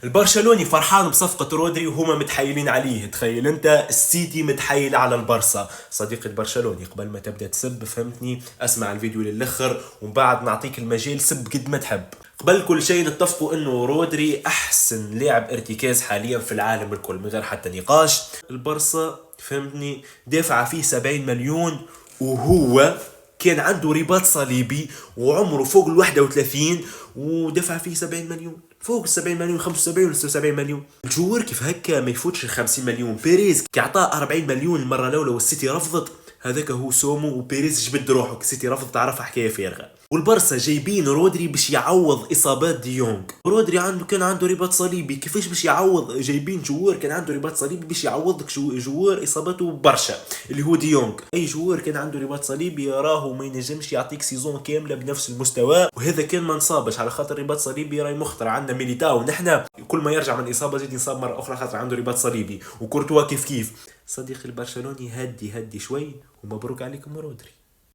البرشلوني فرحان بصفقة رودري وهما متحايلين عليه. تخيل انت السيتي متحايل على البرصا. صديقي البرشلوني، قبل ما تبدا تسب فهمتني اسمع الفيديو للاخر ومن بعد نعطيك المجال سب قد ما تحب. قبل كل شيء نتفقوا انه رودري احسن لاعب ارتكاز حاليا في العالم الكل من غير حتى نقاش. البرصا فهمتني دافع فيه 70 مليون وهو كان عنده رباط صليبي وعمره فوق ال 31 ودفع فيه 70 مليون، فوق ال 70 مليون، 75 ولا 76 مليون. الجوار كيف هكا ما يفوتش ال 50 مليون. بيريز كي عطاه 40 مليون المره الاولى والسيتي رفضت، هذاك هو سومو. وبيريز جبد روحه، السيتي رفض، تعرف حكايه فارغه. والبرصا جايبين رودري باش يعوض اصابات ديونغ. رودري كان عنده رباط صليبي، كيفاش باش يعوض؟ جايبين جوار كان عنده رباط صليبي باش يعوضك جوار اصاباته برشا اللي هو ديونغ. اي جوار كان عنده رباط صليبي راهو ما ينجمش يعطيك سيزون كامله بنفس المستوى، وهذا كان ما نصابش على خاطر رباط صليبي راي مخطر. عندنا ميليتاو نحنا كل ما يرجع من اصابه زيد ينصاب مره اخرى خاطر عنده رباط صليبي، وكورتوا كيف كيف. صديقي البرشلوني هدي شوي ومبروك عليكم رودري.